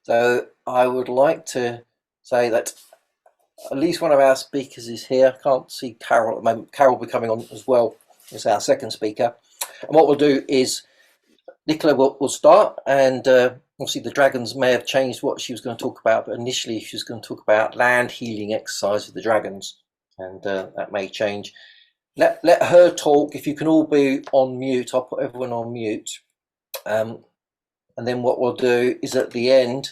So I would like to say that at least one of our speakers is here. I can't see Carol at the moment. Carol will be coming on as well as our second speaker. And what we'll do is Nicola will start, and obviously the dragons may have changed what she was going to talk about, but initially she was going to talk about land healing exercise with the dragons, and that may change. Let her talk. If you can all be on mute, I'll put everyone on mute. And then what we'll do is at the end,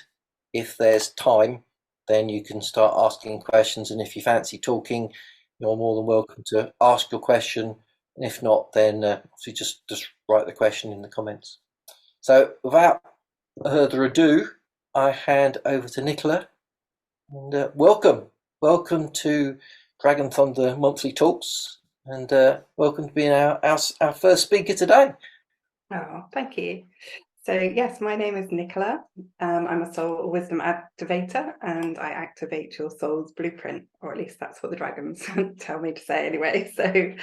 if there's time, then you can start asking questions. And if you fancy talking, you're more than welcome to ask your question. And if not, then obviously just write the question in the comments. So without further ado, I hand over to Nicola. And welcome to Dragon Thunder Monthly Talks. And welcome to being our first speaker today. Oh, thank you. So yes, my name is Nicola. I'm a Soul Wisdom Activator, and I activate your soul's blueprint, or at least that's what the dragons tell me to say anyway. So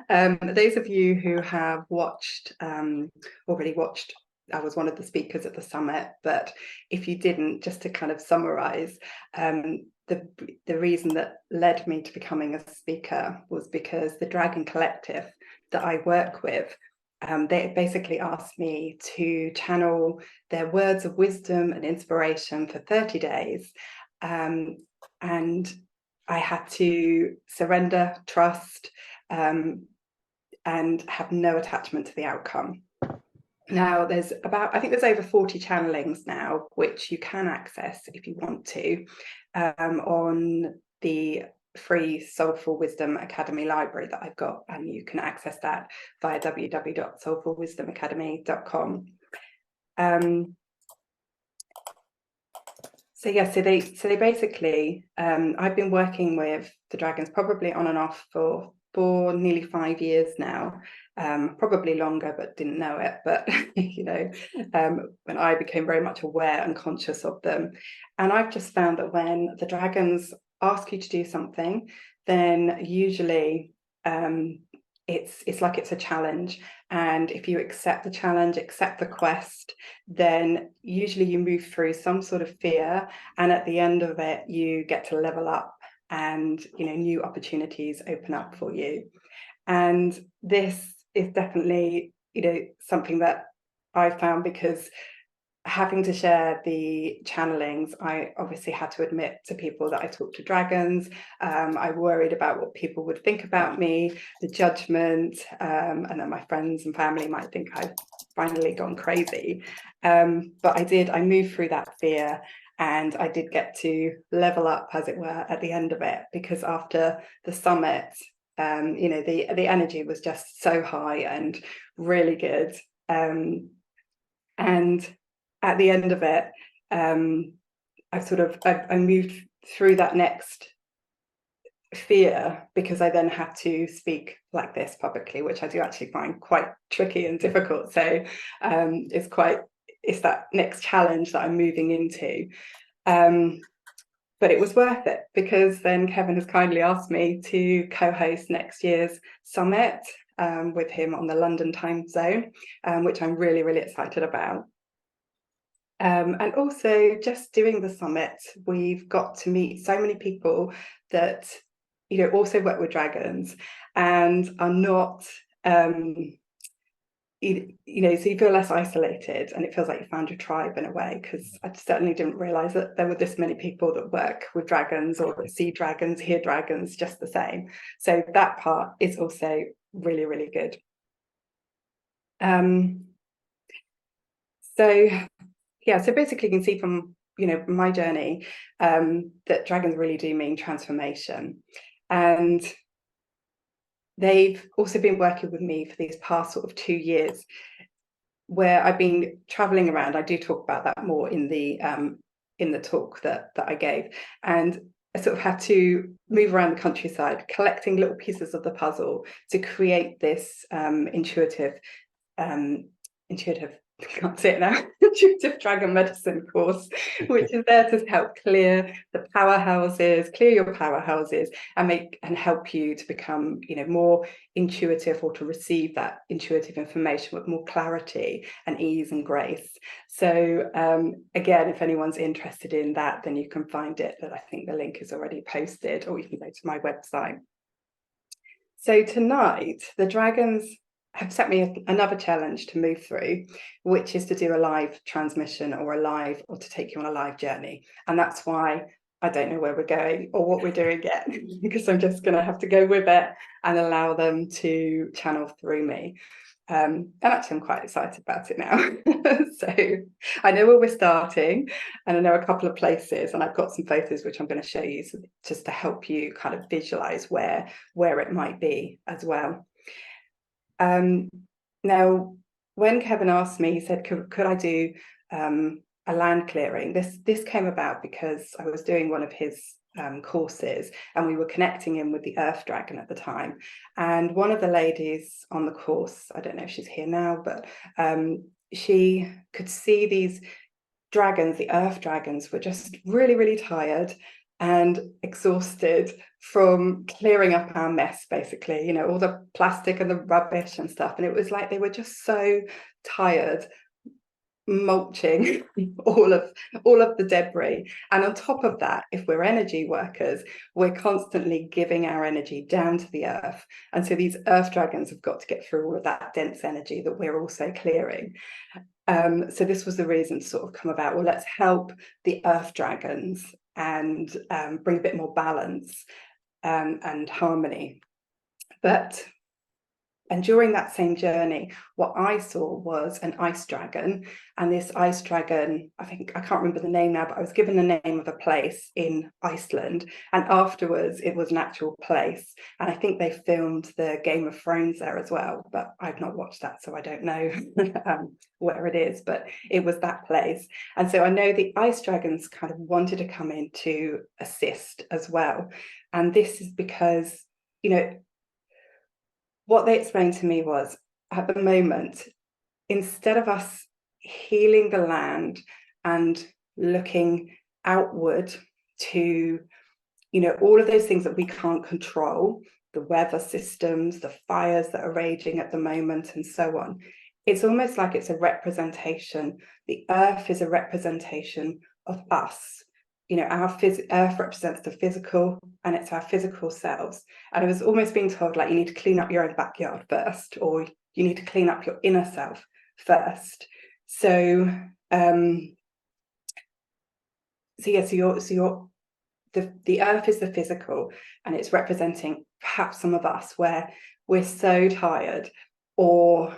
those of you who have already watched, I was one of the speakers at the summit, but if you didn't, just to kind of summarize, the reason that led me to becoming a speaker was because the Dragon Collective that I work with, they basically asked me to channel their words of wisdom and inspiration for 30 days. And I had to surrender, trust, and have no attachment to the outcome. Now, I think there's over 40 channelings now, which you can access if you want to, on the free Soulful Wisdom Academy library that I've got, and you can access that via www.soulfulwisdomacademy.com. So they basically, I've been working with the dragons probably on and off for nearly 5 years now, probably longer, but didn't know it. But when I became very much aware and conscious of them, and I've just found that when the dragons ask you to do something, then usually it's like it's a challenge, and if you accept the challenge, accept the quest, then usually you move through some sort of fear, and at the end of it you get to level up, and new opportunities open up for you. And this is definitely something that I found, because having to share the channelings, I obviously had to admit to people that I talk to dragons. I worried about what people would think about me, the judgment, and that my friends and family might think I've finally gone crazy. But I moved through that fear, and I did get to level up, as it were, at the end of it, because after the summit, the energy was just so high and really good. And at the end of it, I moved through that next fear, because I then had to speak like this publicly, which I do actually find quite tricky and difficult. So it's that next challenge that I'm moving into. But it was worth it, because then Kevin has kindly asked me to co-host next year's summit with him on the London time zone, which I'm really, really excited about. And also, just doing the summit, we've got to meet so many people that also work with dragons and are not so you feel less isolated, and it feels like you found your tribe in a way, because I certainly didn't realize that there were this many people that work with dragons or see dragons, hear dragons just the same. So that part is also really, really good. So basically you can see from my journey that dragons really do mean transformation, and they've also been working with me for these past sort of 2 years, where I've been traveling around. I do talk about that more in the talk that I gave, and I sort of had to move around the countryside collecting little pieces of the puzzle to create this intuitive can't say it now, intuitive dragon medicine course, which is there to help clear the powerhouses, clear your powerhouses, and help you to become, more intuitive, or to receive that intuitive information with more clarity and ease and grace. So again, if anyone's interested in that, then you can find it. But I think the link is already posted, or you can go to my website. So tonight, the dragons have set me another challenge to move through, which is to do a live transmission or to take you on a live journey. And that's why I don't know where we're going or what we're doing yet, because I'm just going to have to go with it and allow them to channel through me. And actually, I'm quite excited about it now. So I know where we're starting, and I know a couple of places, and I've got some photos which I'm going to show you, just to help you kind of visualize where it might be as well. Now, when Kevin asked me, he said, could I do a land clearing? This came about because I was doing one of his courses, and we were connecting in with the earth dragon at the time. And one of the ladies on the course, I don't know if she's here now, but she could see these dragons, the earth dragons, were just really, really tired and exhausted from clearing up our mess, basically, all the plastic and the rubbish and stuff. And it was like they were just so tired, mulching all of the debris. And on top of that, if we're energy workers, we're constantly giving our energy down to the earth. And so these earth dragons have got to get through all of that dense energy that we're also clearing. So this was the reason to sort of come about, well, let's help the earth dragons and bring a bit more balance and harmony. And during that same journey, what I saw was an ice dragon. And this ice dragon, I can't remember the name now, but I was given the name of a place in Iceland. And afterwards, it was an actual place. And I think they filmed the Game of Thrones there as well, but I've not watched that, so I don't know where it is, but it was that place. And so I know the ice dragons kind of wanted to come in to assist as well. And this is because, what they explained to me was, at the moment, instead of us healing the land and looking outward to, all of those things that we can't control, the weather systems, the fires that are raging at the moment, and so on, it's almost like it's a representation. The earth is a representation of us. Our earth represents the physical, and it's our physical selves. And I was almost being told, like, you need to clean up your own backyard first, or you need to clean up your inner self first. So, the earth is the physical, and it's representing perhaps some of us where we're so tired, or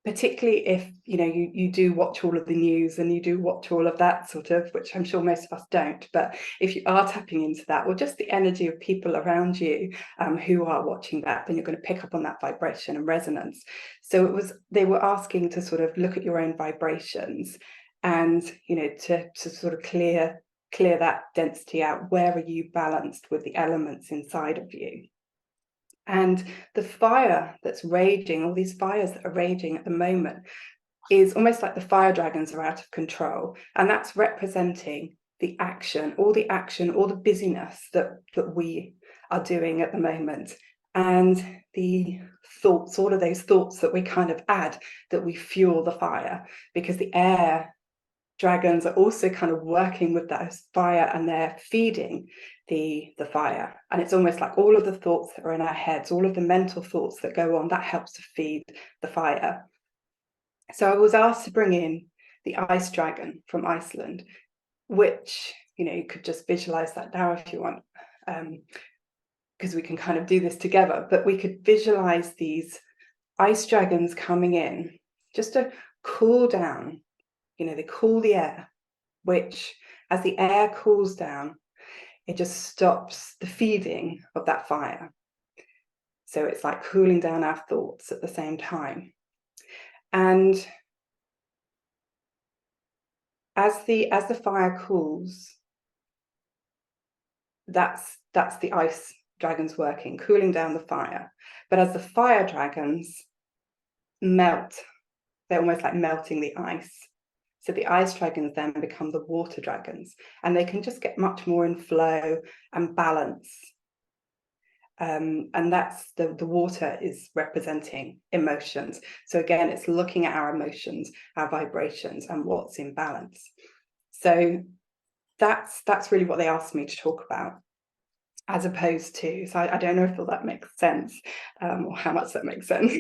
particularly if you do watch all of the news and you do watch all of that sort of, which I'm sure most of us don't, but if you are tapping into that, or just the energy of people around you who are watching that, then you're going to pick up on that vibration and resonance. So they were asking to sort of look at your own vibrations and to sort of clear that density out. Where are you balanced with the elements inside of you? And the fire that's raging, all these fires that are raging at the moment, is almost like the fire dragons are out of control. And that's representing the action, all the busyness that we are doing at the moment. And the thoughts, all of those thoughts that we kind of add, that we fuel the fire, because the air dragons are also kind of working with that fire, and they're feeding the fire. And it's almost like all of the thoughts that are in our heads, all of the mental thoughts that go on, that helps to feed the fire. So I was asked to bring in the ice dragon from Iceland, which, you could just visualize that now if you want, because we can kind of do this together. But we could visualize these ice dragons coming in just to cool down. They cool the air, which, as the air cools down, it just stops the feeding of that fire. So it's like cooling down our thoughts at the same time. And as the fire cools, that's the ice dragons working, cooling down the fire. But as the fire dragons melt they're almost like melting the ice. So the ice dragons then become the water dragons, and they can just get much more in flow and balance. And that's the water is representing emotions. So again, it's looking at our emotions, our vibrations, and what's in balance. So that's really what they asked me to talk about, as opposed to, so I don't know if all that makes sense, or how much that makes sense,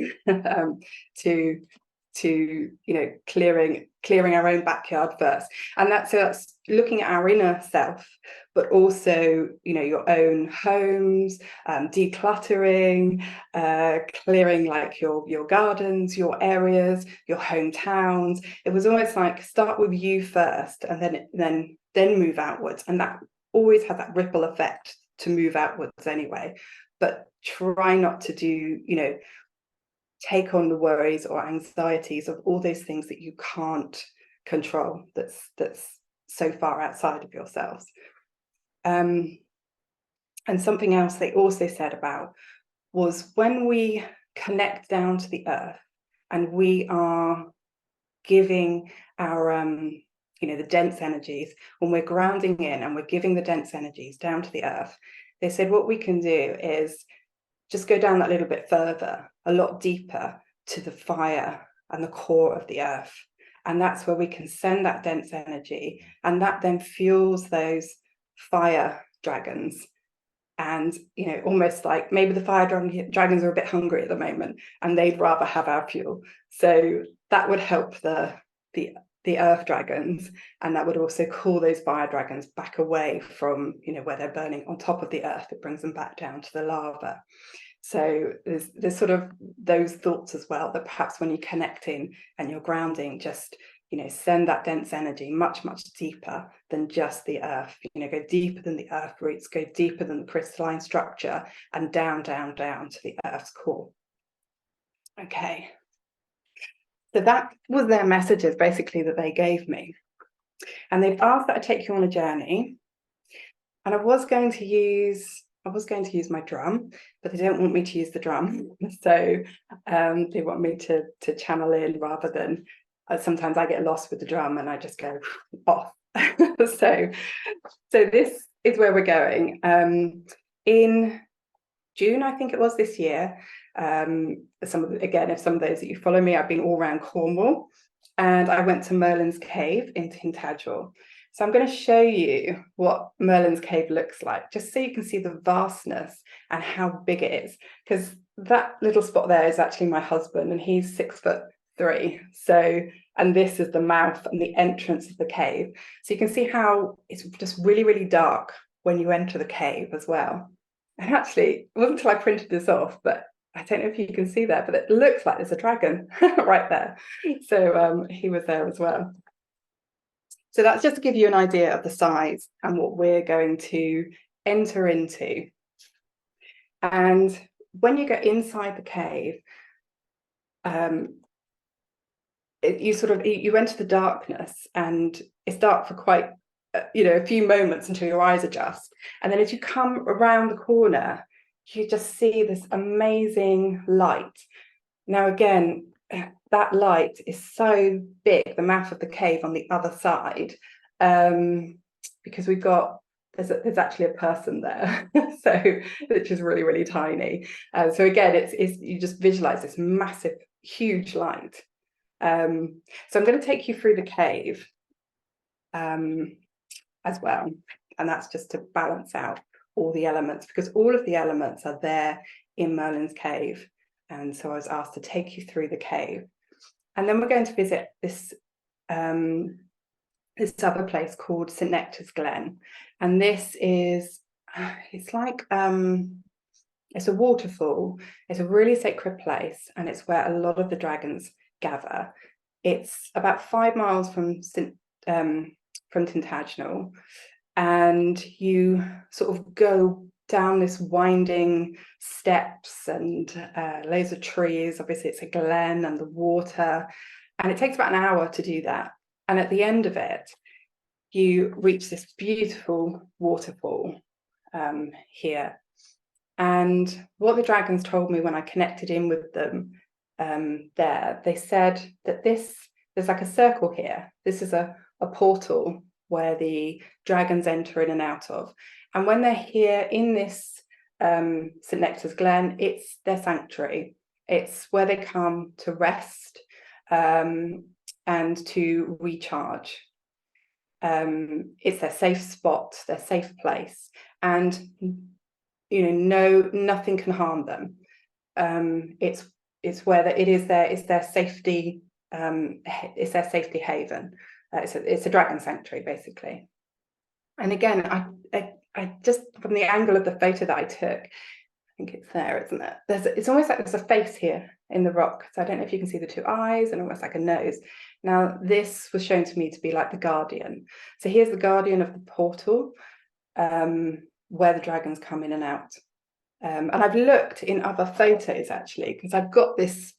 to clearing our own backyard first. And that's looking at our inner self, but also your own homes, decluttering, clearing like your gardens, your areas, your hometowns. It was almost like start with you first, and then move outwards, and that always had that ripple effect to move outwards anyway. But try not to do take on the worries or anxieties of all those things that you can't control, that's so far outside of yourselves. And something else they also said about was when we connect down to the earth and we are giving our the dense energies, when we're grounding in and we're giving the dense energies down to the earth, they said what we can do is just go down that little bit further, a lot deeper, to the fire and the core of the earth. And that's where we can send that dense energy, and that then fuels those fire dragons. And almost like maybe the fire dragons are a bit hungry at the moment and they'd rather have our fuel. So that would help the earth dragons, and that would also call those fire dragons back away from where they're burning on top of the earth. It brings them back down to the lava. So there's sort of those thoughts as well, that perhaps when you're connecting and you're grounding, just send that dense energy much deeper than just the earth. Go deeper than the earth roots, go deeper than the crystalline structure, and down to the earth's core. Okay, so that was their messages basically that they gave me, and they've asked that I take you on a journey. And I was going to use my drum, but they don't want me to use the drum. So they want me to channel in rather than, sometimes I get lost with the drum and I just go off. So this is where we're going. In June, I think it was this year, if some of those that you follow me, I've been all around Cornwall, and I went to Merlin's Cave in Tintagel. So I'm going to show you what Merlin's Cave looks like, just so you can see the vastness and how big it is. Because that little spot there is actually my husband, and he's 6'3". So, and this is the mouth and the entrance of the cave. So you can see how it's just really dark when you enter the cave as well. And actually, it wasn't until I printed this off, but I don't know if you can see that, but it looks like there's a dragon right there. So he was there as well. So that's just to give you an idea of the size and what we're going to enter into. And when you go inside the cave, you enter the darkness, and it's dark for quite a few moments until your eyes adjust. And then as you come around the corner, you just see this amazing light. Now again, that light is so big, the mouth of the cave on the other side, because there's actually a person there, so which is really tiny. So again, it's you just visualize this massive, huge light. So I'm going to take you through the cave as well, and that's just to balance out all the elements, because all of the elements are there in Merlin's Cave. And so I was asked to take you through the cave, and then we're going to visit this other place called St Nectar's Glen. And this is it's a waterfall. It's a really sacred place, and it's where a lot of the dragons gather. It's about 5 miles from Tintagel, and you sort of go down this winding steps and loads of trees. Obviously it's a glen and the water, and it takes about an hour to do that. And at the end of it, you reach this beautiful waterfall here. And what the dragons told me when I connected in with them there, they said that there's like a circle here. This is a portal where the dragons enter in and out of. And when they're here in this St. Nectar's Glen, it's their sanctuary. It's where they come to rest and to recharge. It's their safe spot, their safe place. And, you know, nothing can harm them. It's where it's their safety. It's their safety haven. It's a dragon sanctuary, basically. And again, I just, from the angle of the photo that I took, I think it's there, isn't it? It's almost like there's a face here in the rock. So I don't know if you can see the two eyes and almost like a nose. Now, this was shown to me to be like the guardian. So here's the guardian of the portal, where the dragons come in and out. And I've looked in other photos, actually, because I've got this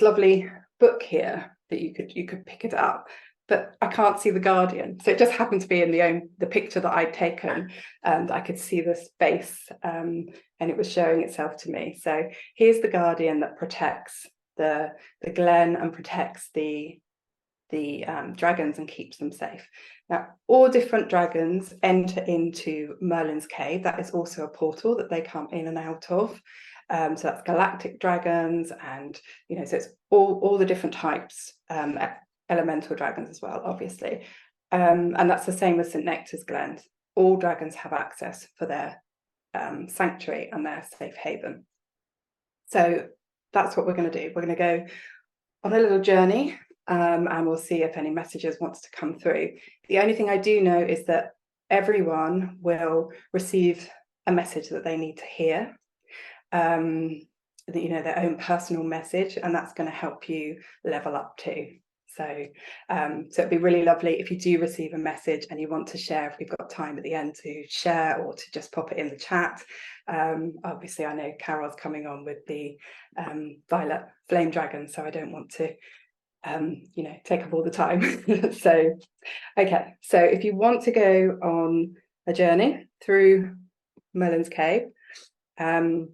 lovely book here that you could pick it up, but I can't see the guardian. So it just happened to be in the picture that I'd taken, and I could see this face, and it was showing itself to me. So here's the guardian that protects the glen and protects the dragons and keeps them safe. Now, all different dragons enter into Merlin's cave. That is also a portal that they come in and out of. So that's galactic dragons, and you know, so it's all the different types, elemental dragons as well, obviously. And that's the same as St. Nectar's Glen. All dragons have access for their sanctuary and their safe haven. So that's what we're going to do. We're going to go on a little journey, and we'll see if any messages wants to come through. The only thing I do know is that everyone will receive a message that they need to hear, you know, their own personal message, and that's going to help you level up too. So it'd be really lovely if you do receive a message and you want to share, if we've got time at the end to share, or to just pop it in the chat. Obviously, I know Carol's coming on with the violet flame dragon, so I don't want to you know, take up all the time. So okay, so if you want to go on a journey through Merlin's cave, if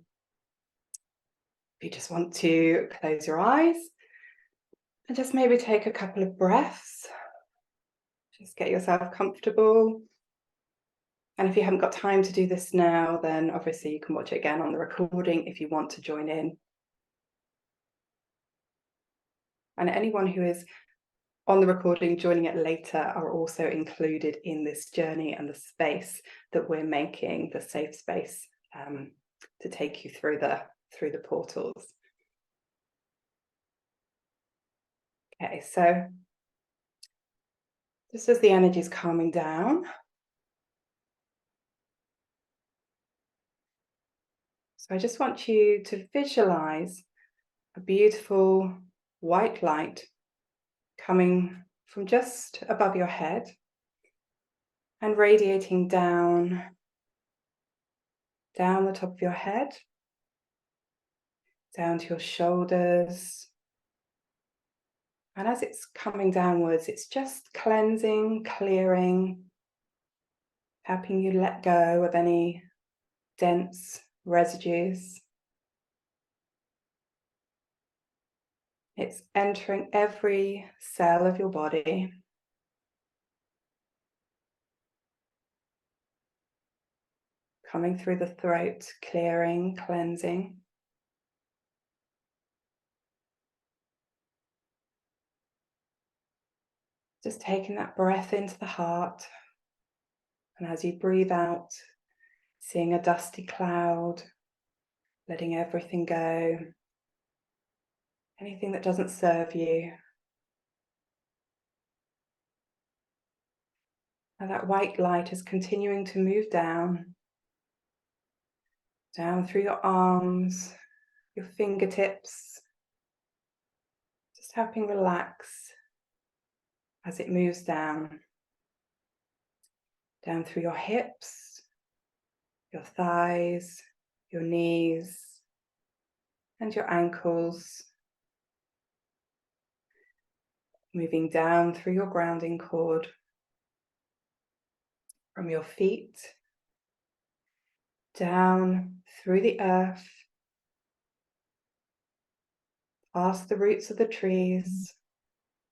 you just want to close your eyes and just maybe take a couple of breaths, just get yourself comfortable. And if you haven't got time to do this now, then obviously you can watch it again on the recording if you want to join in. And anyone who is on the recording joining it later are also included in this journey and the space that we're making, the safe space, to take you through the portals. Okay, so just as the energy is calming down, so I just want you to visualize a beautiful white light coming from just above your head and radiating down the top of your head, down to your shoulders. And as it's coming downwards, it's just cleansing, clearing, helping you let go of any dense residues. It's entering every cell of your body. Coming through the throat, clearing, cleansing. Just taking that breath into the heart. And as you breathe out, seeing a dusty cloud, letting everything go. Anything that doesn't serve you. And that white light is continuing to move down through your arms, your fingertips, just helping relax as it moves down through your hips, your thighs, your knees, and your ankles, moving down through your grounding cord, from your feet, down through the earth, past the roots of the trees,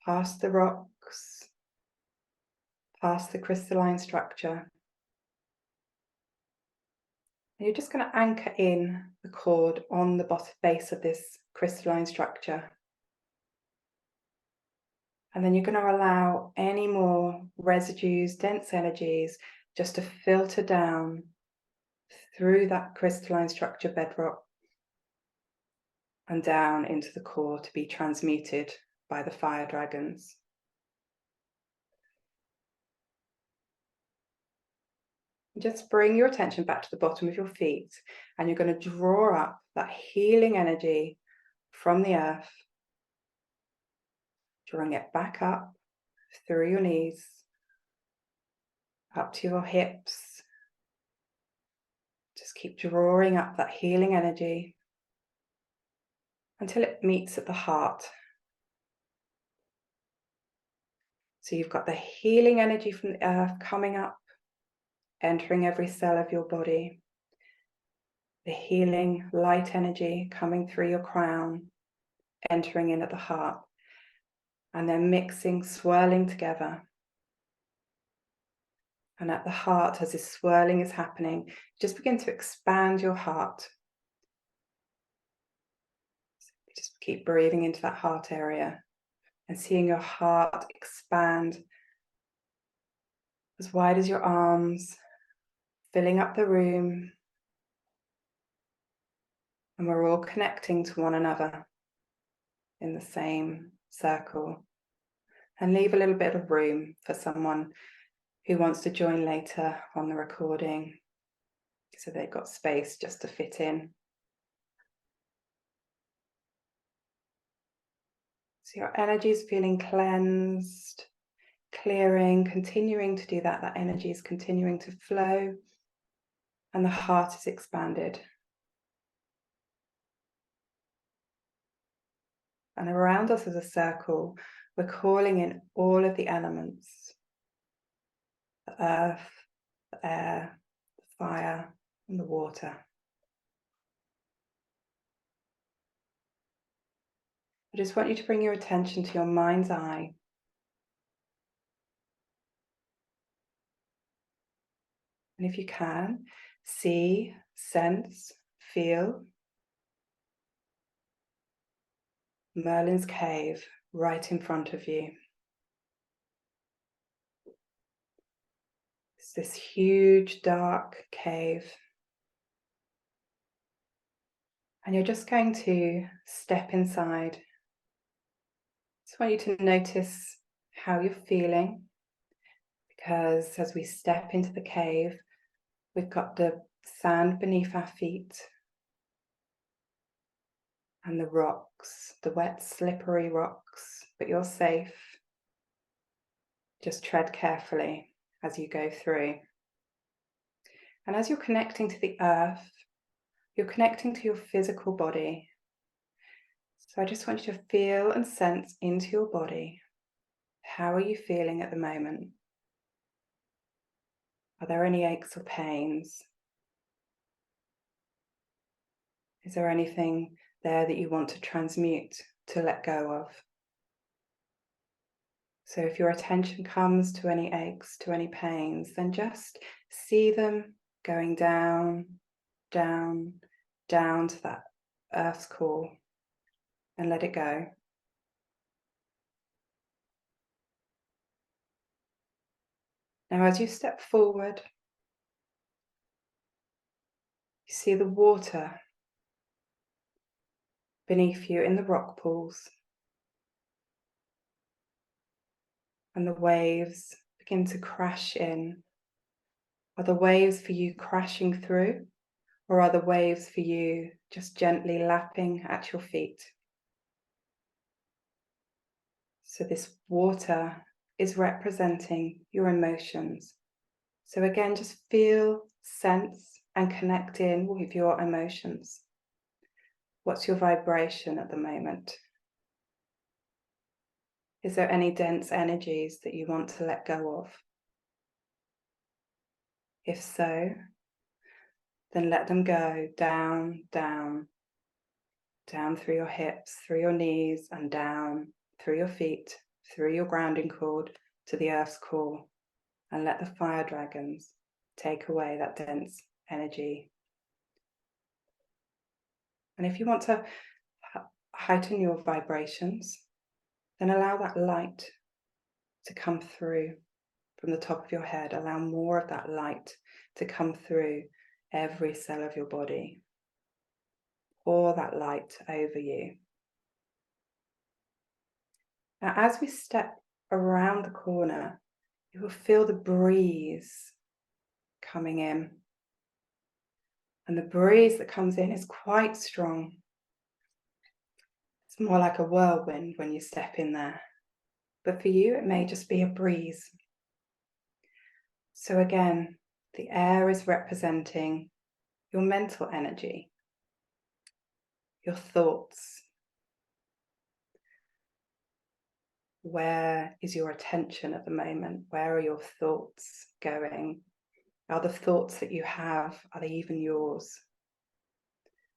past the rocks, past the crystalline structure. And you're just going to anchor in the cord on the bottom base of this crystalline structure. And then you're going to allow any more residues, dense energies, just to filter down through that crystalline structure bedrock and down into the core to be transmuted by the fire dragons. Just bring your attention back to the bottom of your feet, and you're going to draw up that healing energy from the earth, drawing it back up through your knees, up to your hips. Just keep drawing up that healing energy until it meets at the heart. So you've got the healing energy from the earth coming up, entering every cell of your body. The healing light energy coming through your crown, entering in at the heart, and then mixing, swirling together. And at the heart, as this swirling is happening, just begin to expand your heart. Just keep breathing into that heart area and seeing your heart expand as wide as your arms, filling up the room. And we're all connecting to one another in the same circle. And leave a little bit of room for someone who wants to join later on the recording, so they've got space just to fit in. So your energy is feeling cleansed, clearing, continuing to do that. That energy is continuing to flow, and the heart is expanded. And around us as a circle, we're calling in all of the elements: the earth, the air, the fire, and the water. I just want you to bring your attention to your mind's eye. And if you can, see, sense, feel Merlin's cave right in front of you. It's this huge, dark cave. And you're just going to step inside. Just want you to notice how you're feeling, because as we step into the cave, we've got the sand beneath our feet and the rocks, the wet, slippery rocks, but you're safe. Just tread carefully as you go through. And as you're connecting to the earth, you're connecting to your physical body. So I just want you to feel and sense into your body. How are you feeling at the moment? Are there any aches or pains? Is there anything there that you want to transmute, to let go of? So if your attention comes to any aches, to any pains, then just see them going down, down, down to that earth's core, and let it go. Now, as you step forward, you see the water beneath you in the rock pools, and the waves begin to crash in. Are the waves for you crashing through, or are the waves for you just gently lapping at your feet? So this water is representing your emotions. So again, just feel, sense, and connect in with your emotions. What's your vibration at the moment? Is there any dense energies that you want to let go of? If so, then let them go down, down, down through your hips, through your knees, and down through your feet, through your grounding cord to the earth's core, and let the fire dragons take away that dense energy. And if you want to heighten your vibrations, then allow that light to come through from the top of your head. Allow more of that light to come through every cell of your body. Pour that light over you. Now, as we step around the corner, you will feel the breeze coming in. And the breeze that comes in is quite strong. It's more like a whirlwind when you step in there. But for you, it may just be a breeze. So again, the air is representing your mental energy, your thoughts. Where is your attention at the moment? Where are your thoughts going? Are the thoughts that you have, are they even yours?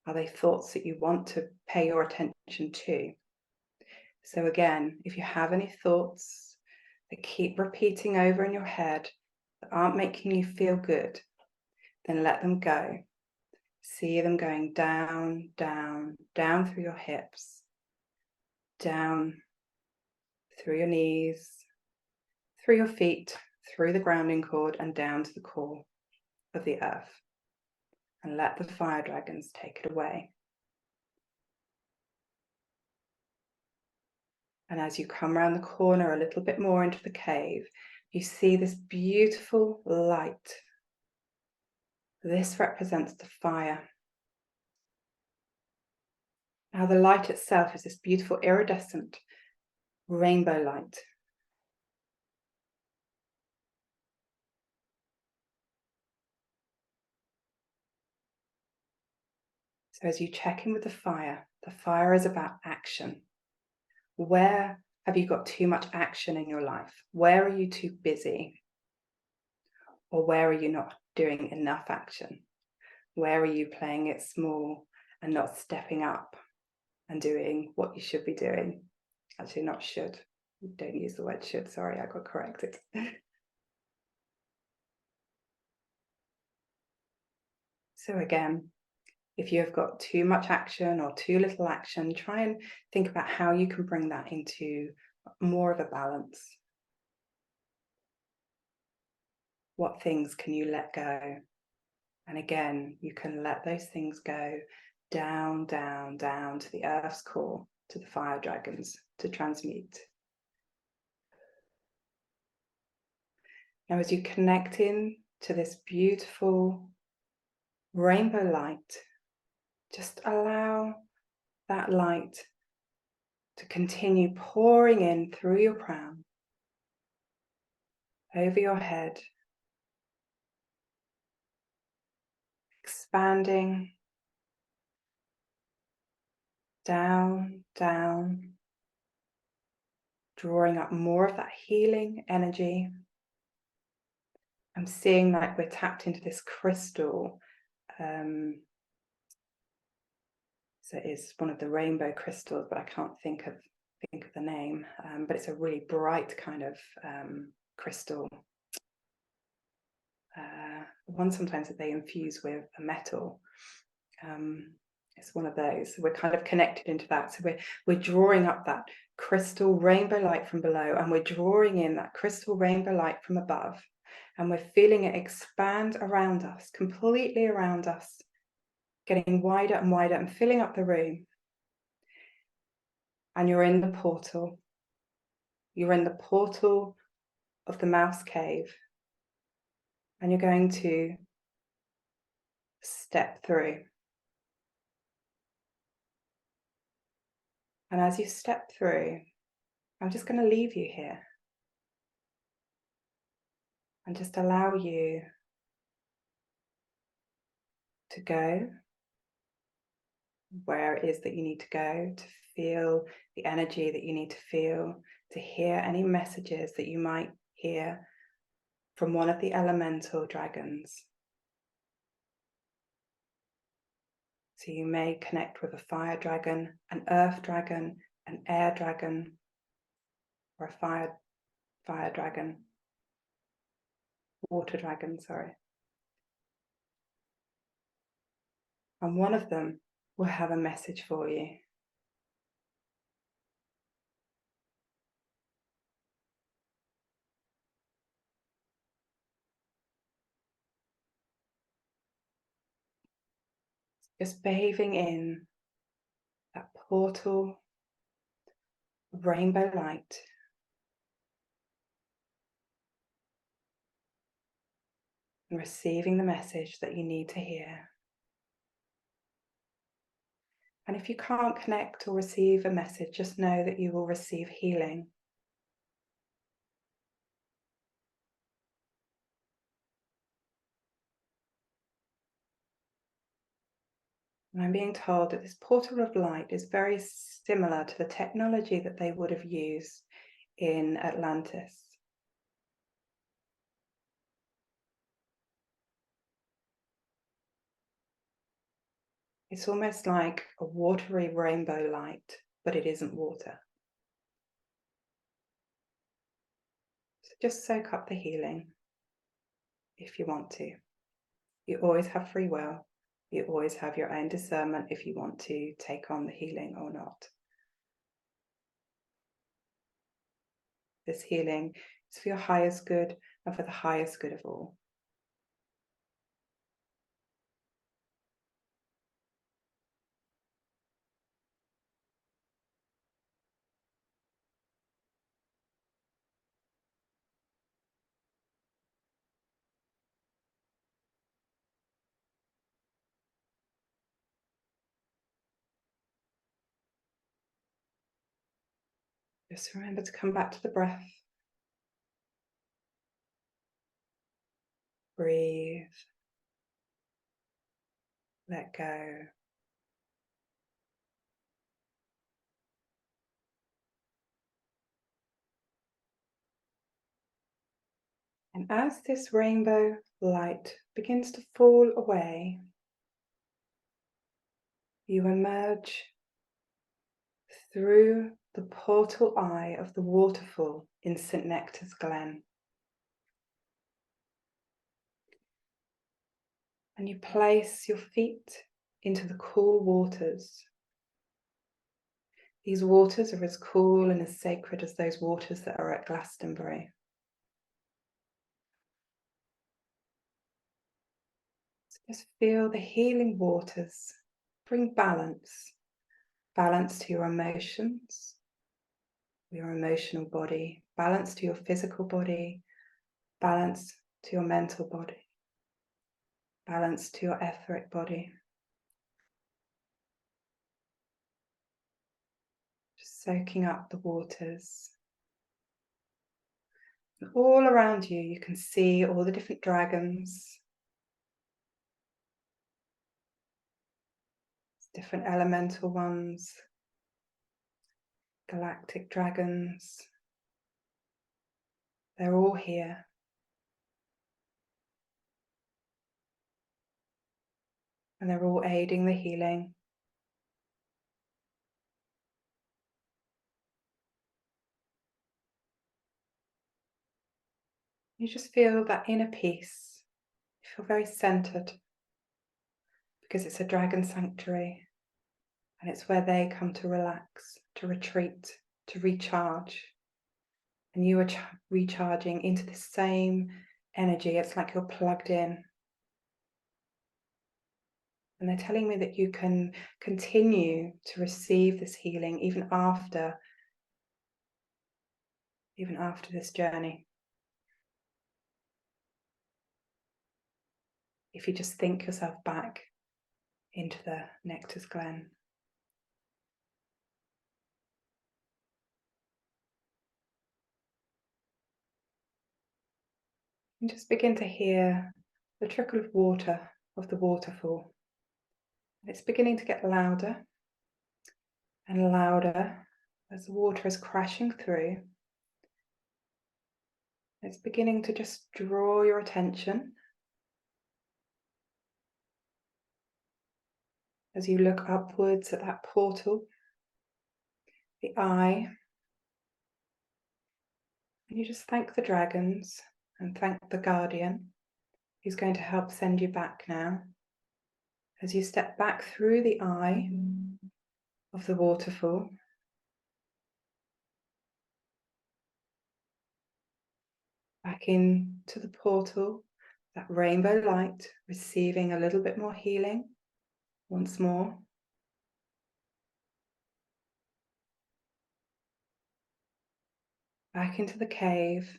Are they thoughts that you want to pay your attention to? So again, if you have any thoughts that keep repeating over in your head that aren't making you feel good, then let them go. See them going down, down, down through your hips, down through your knees, through your feet, through the grounding cord, and down to the core of the earth. And let the fire dragons take it away. And as you come around the corner a little bit more into the cave, you see this beautiful light. This represents the fire. Now the light itself is this beautiful iridescent rainbow light. So as you check in with the fire is about action. Where have you got too much action in your life? Where are you too busy? Or where are you not doing enough action? Where are you playing it small and not stepping up and doing what you should be doing? Actually, not should. Don't use the word should. Sorry, I got corrected. So again, if you have got too much action or too little action, try and think about how you can bring that into more of a balance. What things can you let go? And again, you can let those things go down, down, down to the earth's core, to the fire dragons, to transmute. Now, as you connect in to this beautiful rainbow light, just allow that light to continue pouring in through your crown, over your head, expanding down, down, drawing up more of that healing energy. I'm seeing like we're tapped into this crystal. So it's one of the rainbow crystals, but I can't think of the name. But it's a really bright kind of crystal. One sometimes that they infuse with a metal. It's one of those. So we're kind of connected into that. So we're drawing up that crystal rainbow light from below, and we're drawing in that crystal rainbow light from above, and we're feeling it expand around us, completely around us, getting wider and wider and filling up the room. And you're in the portal. You're in the portal of the mouse cave, and you're going to step through. And as you step through, I'm just going to leave you here and just allow you to go where it is that you need to go, to feel the energy that you need to feel, to hear any messages that you might hear from one of the elemental dragons. So you may connect with a fire dragon, an earth dragon, an air dragon, or a fire dragon, water dragon, sorry. And one of them will have a message for you. Just bathing in that portal of rainbow light. And receiving the message that you need to hear. And if you can't connect or receive a message, just know that you will receive healing. And I'm being told that this portal of light is very similar to the technology that they would have used in Atlantis. It's almost like a watery rainbow light, but it isn't water. So just soak up the healing if you want to. You always have free will. You always have your own discernment if you want to take on the healing or not. This healing is for your highest good and for the highest good of all. Just remember to come back to the breath. Breathe. Let go. And as this rainbow light begins to fall away, you emerge through the portal eye of the waterfall in St. Nectar's Glen. And you place your feet into the cool waters. These waters are as cool and as sacred as those waters that are at Glastonbury. So just feel the healing waters bring balance to your emotions, your emotional body, balance to your physical body, balance to your mental body, balance to your etheric body. Just soaking up the waters. And all around you, you can see all the different dragons, different elemental ones, galactic dragons. They're all here. And they're all aiding the healing. You just feel that inner peace. You feel very centered because it's a dragon sanctuary and it's where they come to relax, to retreat, to recharge. And you are recharging into the same energy. It's like you're plugged in. And they're telling me that you can continue to receive this healing even after this journey. If you just think yourself back into the Nectar's Glen. And just begin to hear the trickle of water of the waterfall. It's beginning to get louder and louder as the water is crashing through. It's beginning to just draw your attention as you look upwards at that portal, the eye, and you just thank the dragons and thank the guardian who's going to help send you back now. As you step back through the eye of the waterfall, back into the portal, that rainbow light, receiving a little bit more healing once more. Back into the cave.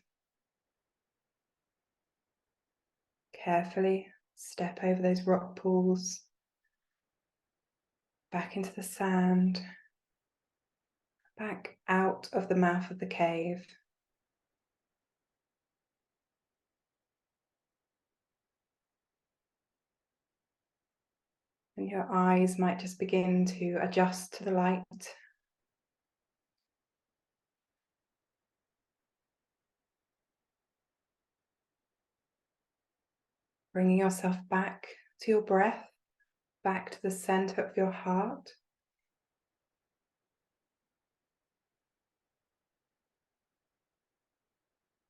Carefully step over those rock pools. Back into the sand. Back out of the mouth of the cave. And your eyes might just begin to adjust to the light. Bringing yourself back to your breath, back to the center of your heart.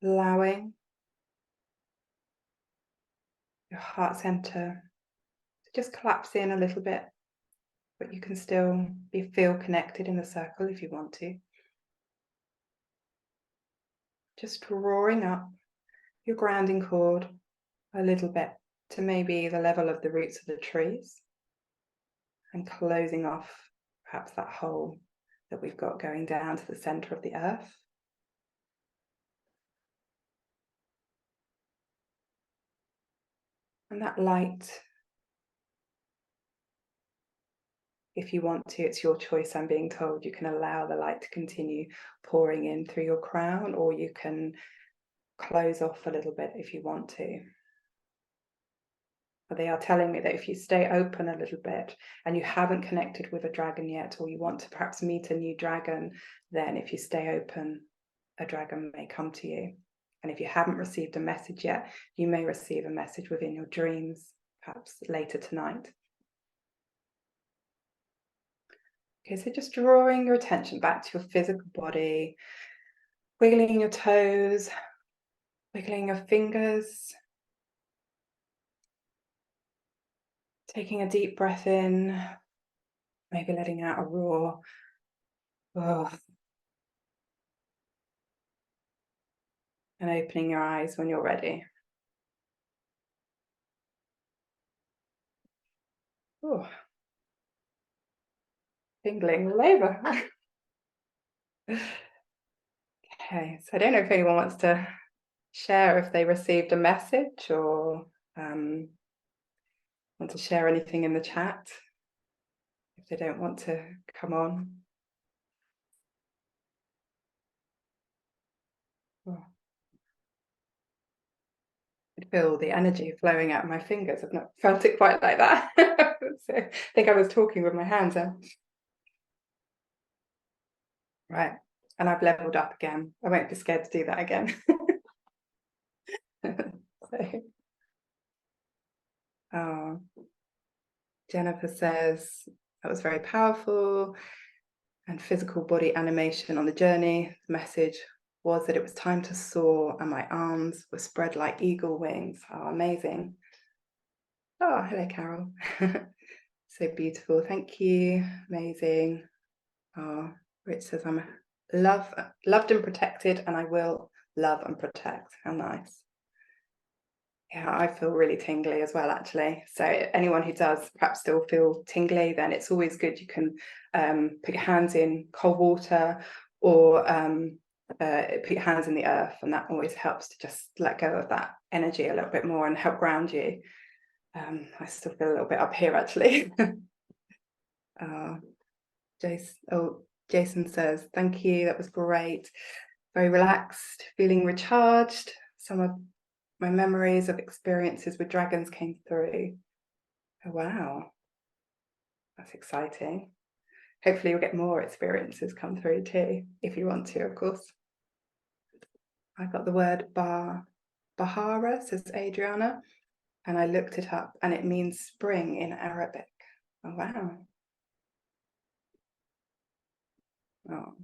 Allowing your heart center to just collapse in a little bit, but you can still feel connected in the circle if you want to. Just drawing up your grounding cord a little bit to maybe the level of the roots of the trees, and closing off perhaps that hole that we've got going down to the center of the earth. And that light, if you want to, it's your choice, I'm being told, you can allow the light to continue pouring in through your crown, or you can close off a little bit if you want to. But they are telling me that if you stay open a little bit and you haven't connected with a dragon yet, or you want to perhaps meet a new dragon, then if you stay open, a dragon may come to you. And if you haven't received a message yet, you may receive a message within your dreams, perhaps later tonight. Okay, so just drawing your attention back to your physical body, wiggling your toes, wiggling your fingers, taking a deep breath in, maybe letting out a roar. Oh. And opening your eyes when you're ready. Oh. Tingling all over. Okay, so I don't know if anyone wants to share if they received a message, or want to share anything in the chat if they don't want to come on. Oh. I could feel the energy flowing out of my fingers. I've not felt it quite like that. So I think I was talking with my hands then. Right, and I've leveled up again. I won't be scared to do that again. So, oh, Jennifer says that was very powerful, and physical body animation on the journey. The message was that it was time to soar, and my arms were spread like eagle wings. Oh, amazing. Oh, hello, Carol. So beautiful. Thank you. Amazing. Oh, Rich says I'm loved and protected, and I will love and protect. How nice. Yeah, I feel really tingly as well, actually. So anyone who does perhaps still feel tingly, then it's always good. You can put your hands in cold water, or put your hands in the earth, and that always helps to just let go of that energy a little bit more and help ground you. I still feel a little bit up here, actually. Jason says, thank you, that was great. Very relaxed, feeling recharged. Some of my memories of experiences with dragons came through. Oh, wow. That's exciting. Hopefully you'll get more experiences come through too, if you want to, of course. I got the word Bahara, says Adriana, and I looked it up, and it means spring in Arabic. Oh, wow. Oh,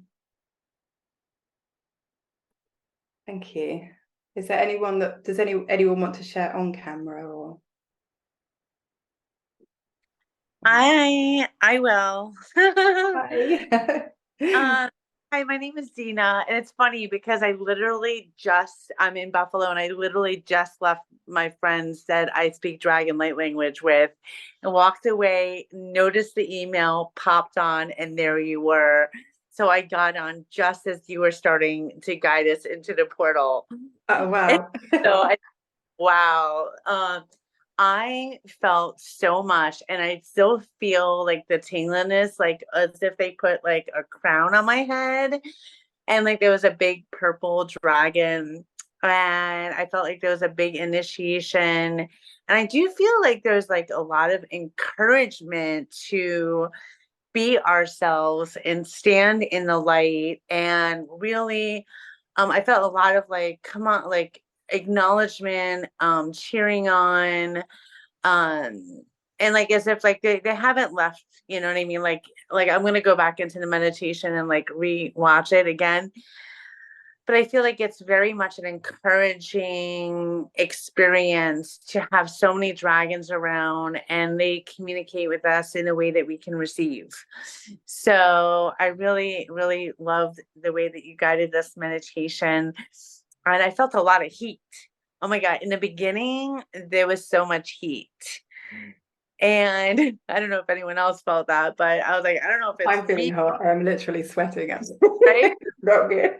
thank you. Is there anyone that, does anyone want to share on camera or? I will. Hi. Hi, my name is Dina, and it's funny because I'm in Buffalo, and I literally just left my friends that I speak Dragon Light language with, and walked away, noticed the email, popped on, and there you were. So I got on just as you were starting to guide us into the portal. Oh, And wow. so wow. I felt so much, and I still feel like the tingliness, like as if they put like a crown on my head, and like there was a big purple dragon, and I felt like there was a big initiation. And I do feel like there's like a lot of encouragement to be ourselves and stand in the light, and really I felt a lot of like, come on, like acknowledgement, cheering on, and like as if like they haven't left, you know what I mean? Like I'm gonna go back into the meditation and like re-watch it again. But I feel like it's very much an encouraging experience to have so many dragons around, and they communicate with us in a way that we can receive. So I really, really loved the way that you guided this meditation. And I felt a lot of heat. Oh my God. In the beginning, there was so much heat. And I don't know if anyone else felt that, but I was like, I don't know if it's I'm feeling me, hot. I'm literally sweating. right? Not good.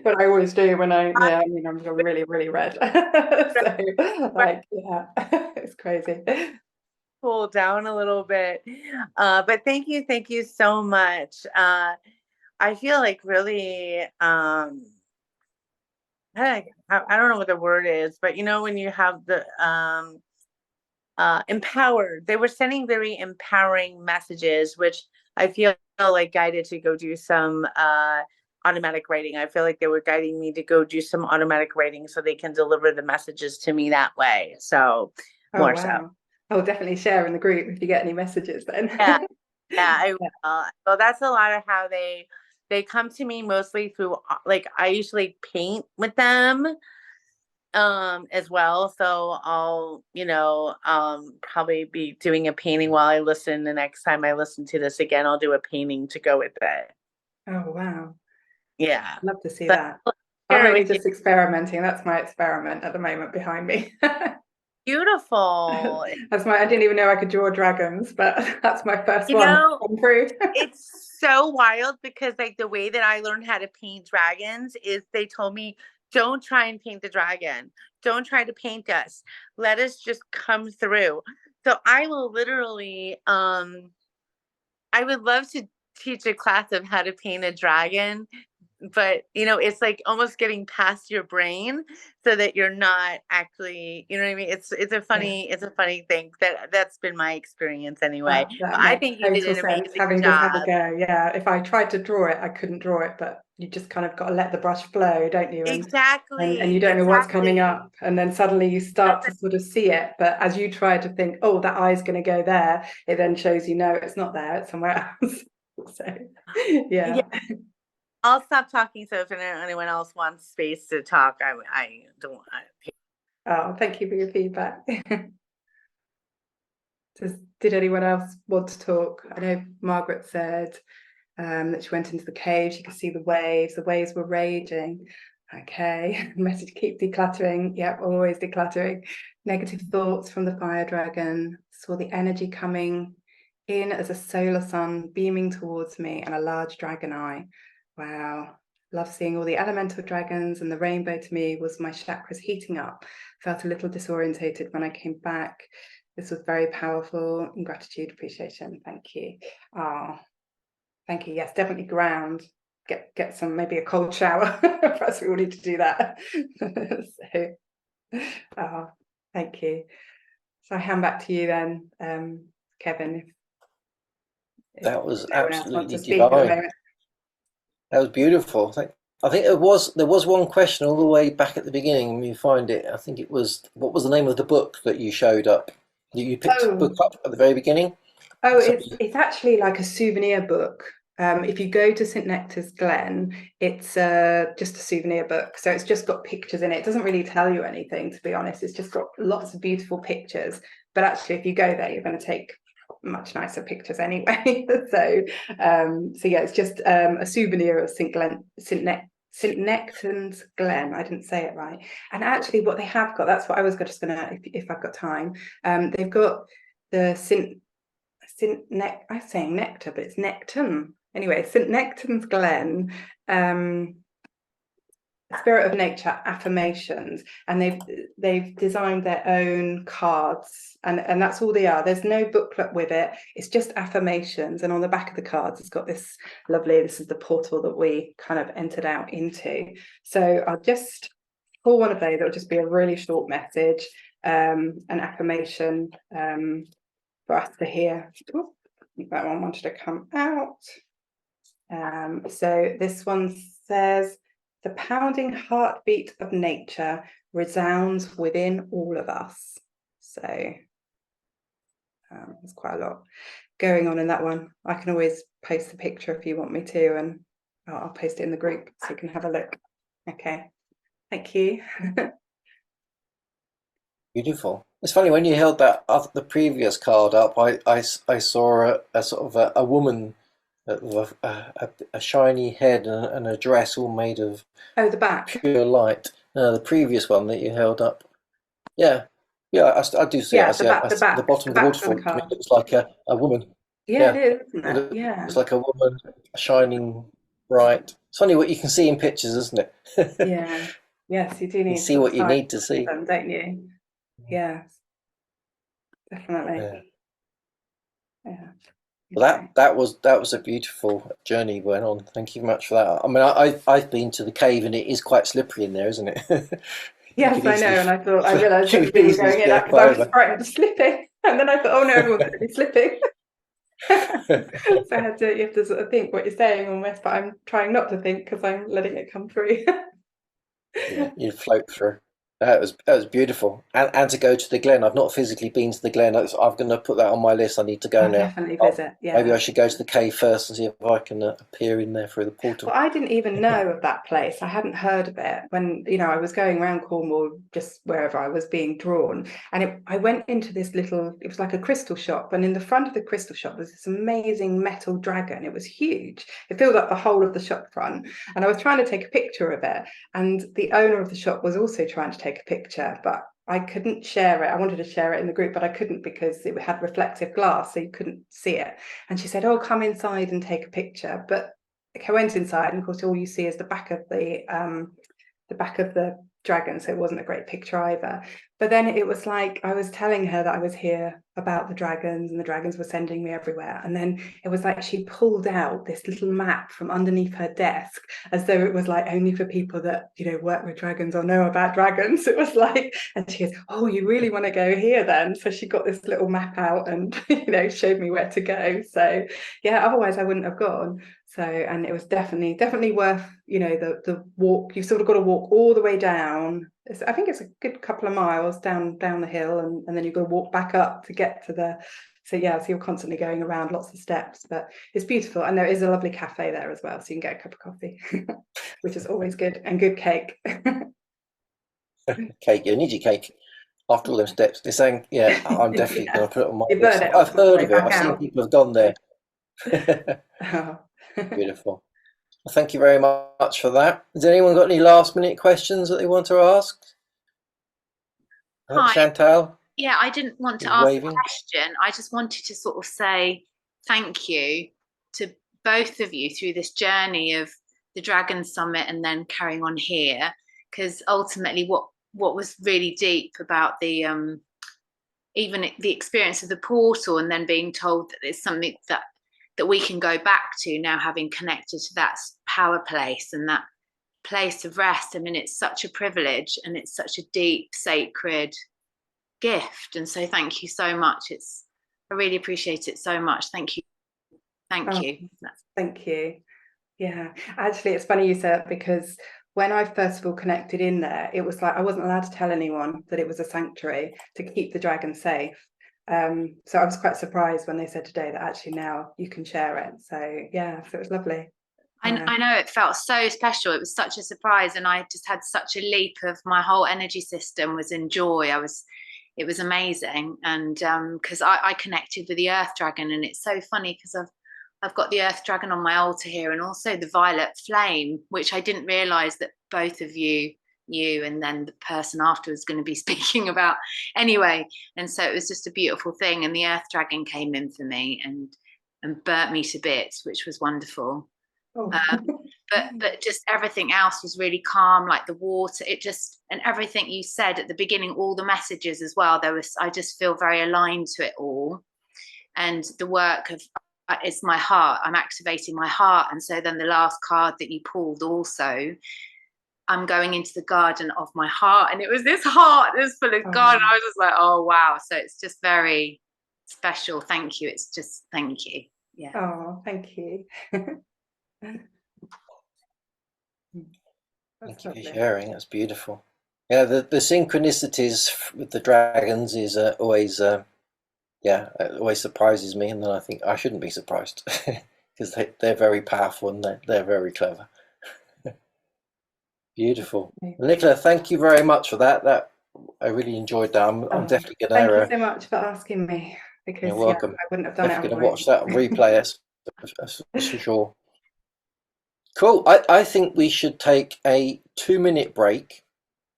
But I always do when yeah, I mean, I'm really, really red. So, like, yeah, it's crazy. Cool down a little bit. But thank you so much. I feel like really, I don't know what the word is, but you know, when you have the empowered, they were sending very empowering messages, which I feel like guided to go do some automatic writing. I feel like they were guiding me to go do some automatic writing so they can deliver the messages to me that way. So Oh, more wow. so. I'll definitely share in the group if you get any messages then. Yeah, yeah, I will. Well, that's a lot of how they come to me, mostly through like I usually paint with them as well. So I'll, probably be doing a painting while I listen. The next time I listen to this again, I'll do a painting to go with it. Oh, wow. Yeah. Love to see So that. I'll I'm share it only with you. just experimenting. That's my experiment at the moment behind me. Beautiful. I didn't even know I could draw dragons, but that's my first You one know, come through. it's so wild because like the way that I learned how to paint dragons is they told me, don't try and paint the dragon. Don't try to paint us. Let us just come through. So I will literally, I would love to teach a class of how to paint a dragon, but it's like almost getting past your brain so that you're not actually, you know what I mean? It's a funny thing that's been my experience anyway. But That I makes think you did total an sense. amazing Having just had a job. go, yeah. If I tried to draw it, I couldn't draw it, but you just kind of got to let the brush flow, don't you? And you Exactly, don't know what's coming exactly. up, and then suddenly you start to sort of see it. But as you try to think, oh, that eye's going to go there, it then shows you no, it's not there, it's somewhere else. So, yeah. Yeah, I'll stop talking. So if anyone else wants space to talk, I don't. Oh, thank you for your feedback. Did anyone else want to talk? I know Margaret said that she went into the cave, she could see the waves were raging. Okay, message, keep decluttering. Yep, always decluttering. Negative thoughts from the fire dragon. Saw the energy coming in as a solar sun beaming towards me and a large dragon eye. Wow. Love seeing all the elemental dragons, and the rainbow to me was my chakras heating up. Felt a little disorientated when I came back. This was very powerful. Gratitude, appreciation. Thank you. Oh, thank you. Yes, definitely ground. Get some, maybe a cold shower. Perhaps we all need to do that. So, oh, thank you. So I hand back to you then, Kevin. If That was no one else wants absolutely to speak at the divine. moment. That was beautiful. I think there was one question all the way back at the beginning, and you find it. I think it was, what was the name of the book that you showed up? You picked a book Oh, up at the very beginning. Oh, it's actually like a souvenir book. If you go to St Nectar's Glen, it's just a souvenir book. So it's just got pictures in it. It doesn't really tell you anything, to be honest. It's just got lots of beautiful pictures. But actually, if you go there, you're going to take much nicer pictures anyway. So yeah, it's just a souvenir of St Nectar's Glen. I didn't say it right. And actually, what they have got, that's what I was just going to, if I've got time. They've got the I'm saying nectar, but it's Necton. Anyway, St Nectan's Glen, Spirit of Nature affirmations, and they've designed their own cards, and that's all they are. There's no booklet with it. It's just affirmations, and on the back of the cards, it's got this lovely. This is the portal that we kind of entered out into. So I'll just pull one of those. It'll just be a really short message, an affirmation for us to hear. Ooh, that one wanted to come out. So this one says, the pounding heartbeat of nature resounds within all of us. So there's quite a lot going on in that one. I can always post the picture if you want me to, and I'll post it in the group so you can have a look. Okay, thank you. Beautiful. It's funny, when you held the previous card up, I saw a sort of a woman with a shiny head and a dress all made of the back pure light. The previous one that you held up, yeah, I do see it. I see the bottom of the waterfall. To me, it looks like a woman. Yeah, it is, isn't it? Yeah, it's like a woman shining bright. It's funny what you can see in pictures, isn't it? Yeah. Yes, you do need to see what you need to see, them, don't you? Yes, definitely. Yeah. Well, that was a beautiful journey we went on. Thank you very much for that. I mean, I've been to the cave, and it is quite slippery in there, isn't it? Yes, I know. And I realised you were going in that because I was frightened of slipping, and then I thought, oh no, everyone's going to be slipping. So you have to sort of think what you're saying almost, but I'm trying not to think because I'm letting it come through. Yeah, you float through. That was beautiful, and to go to the Glen. I've not physically been to the Glen. I'm going to put that on my list. I need to go now. Definitely visit. Yeah. Maybe I should go to the cave first and see if I can appear in there through the portal. Well, I didn't even know of that place. I hadn't heard of it when I was going around Cornwall, just wherever I was being drawn. And I went into this little. It was like a crystal shop, and in the front of the crystal shop was this amazing metal dragon. It was huge. It filled up the whole of the shop front, and I was trying to take a picture of it. And the owner of the shop was also trying to take a picture, but I couldn't share it. I wanted to share it in the group, but I couldn't because it had reflective glass, so you couldn't see it. And she said, "Oh, come inside and take a picture." But I went inside, and of course, all you see is the back of the dragon, so it wasn't a great picture either. But then it was like I was telling her that I was here about the dragons, and the dragons were sending me everywhere. And then it was like she pulled out this little map from underneath her desk, as though it was like only for people that work with dragons or know about dragons. It was like, and she goes, "Oh, you really want to go here then?" So she got this little map out and showed me where to go. So yeah, otherwise I wouldn't have gone. So, and it was definitely worth the walk. You've sort of got to walk all the way down. I think it's a good couple of miles down the hill, and then you've got to walk back up to get to the. So yeah, so you're constantly going around lots of steps, but it's beautiful, and there is a lovely cafe there as well, so you can get a cup of coffee, which is always good, and good cake. Cake, you need your cake after all those steps. They're saying, yeah, I'm definitely going to put it on my list. I've heard of it. I've seen people have gone there. Oh. Beautiful. Well, thank you very much for that. Has anyone got any last minute questions that they want to ask? Hi. Chantal? Yeah, I didn't want to ask a question. I just wanted to sort of say thank you to both of you through this journey of the Dragon Summit and then carrying on here, because ultimately what was really deep about the even the experience of the portal, and then being told that there's something that we can go back to now, having connected to that power place and that place of rest. I mean, it's such a privilege, and it's such a deep, sacred gift. And so thank you so much. I really appreciate it so much. Thank you. Thank you. Thank you. Yeah, actually, it's funny you said it, because when I first of all connected in there, it was like I wasn't allowed to tell anyone that it was a sanctuary to keep the dragon safe. So I was quite surprised when they said today that actually now you can share it. So yeah, so it was lovely. I know, it felt so special. It was such a surprise, and I just had such a leap of my whole energy system was in joy. It was amazing, and because I connected with the Earth Dragon, and it's so funny because I've got the Earth Dragon on my altar here, and also the Violet Flame, which I didn't realise that both of you and then the person after was going to be speaking about anyway. And so it was just a beautiful thing, and the Earth Dragon came in for me and burnt me to bits, which was wonderful. Oh. But just everything else was really calm, like the water, it just, and everything you said at the beginning, all the messages as well, I just feel very aligned to it all. And the work of it's my heart, I'm activating my heart. And so then the last card that you pulled also, I'm going into the garden of my heart, and it was this heart that's full of God. And I was just like, oh wow. So it's just very special. Thank you. It's just thank you. Yeah. Oh, thank you. Thank you for sharing. That's beautiful. Yeah, the synchronicities with the dragons is always it always surprises me, and then I think I shouldn't be surprised because they're very powerful and they're very clever. Beautiful. Well, Nicola, thank you very much for that. I really enjoyed that. I'm definitely going to. Thank you so much for asking me, because you're welcome. I wouldn't have done definitely it. Going to watch that replay. That's for sure. Cool. I think we should take a 2-minute break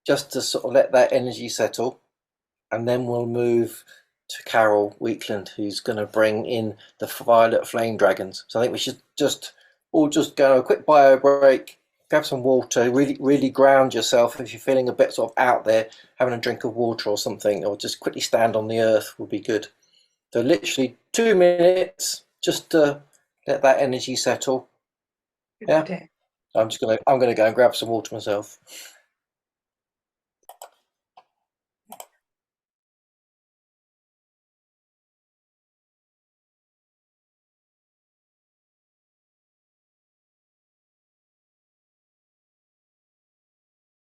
just to sort of let that energy settle, and then we'll move to Carol Weekland, who's going to bring in the Violet Flame Dragons. So I think we should just go a quick bio break, grab some water, really ground yourself. If you're feeling a bit sort of out there, having a drink of water or something, or just quickly stand on the earth would be good. So literally 2 minutes just to let that energy settle. Yeah, I'm gonna go and grab some water myself.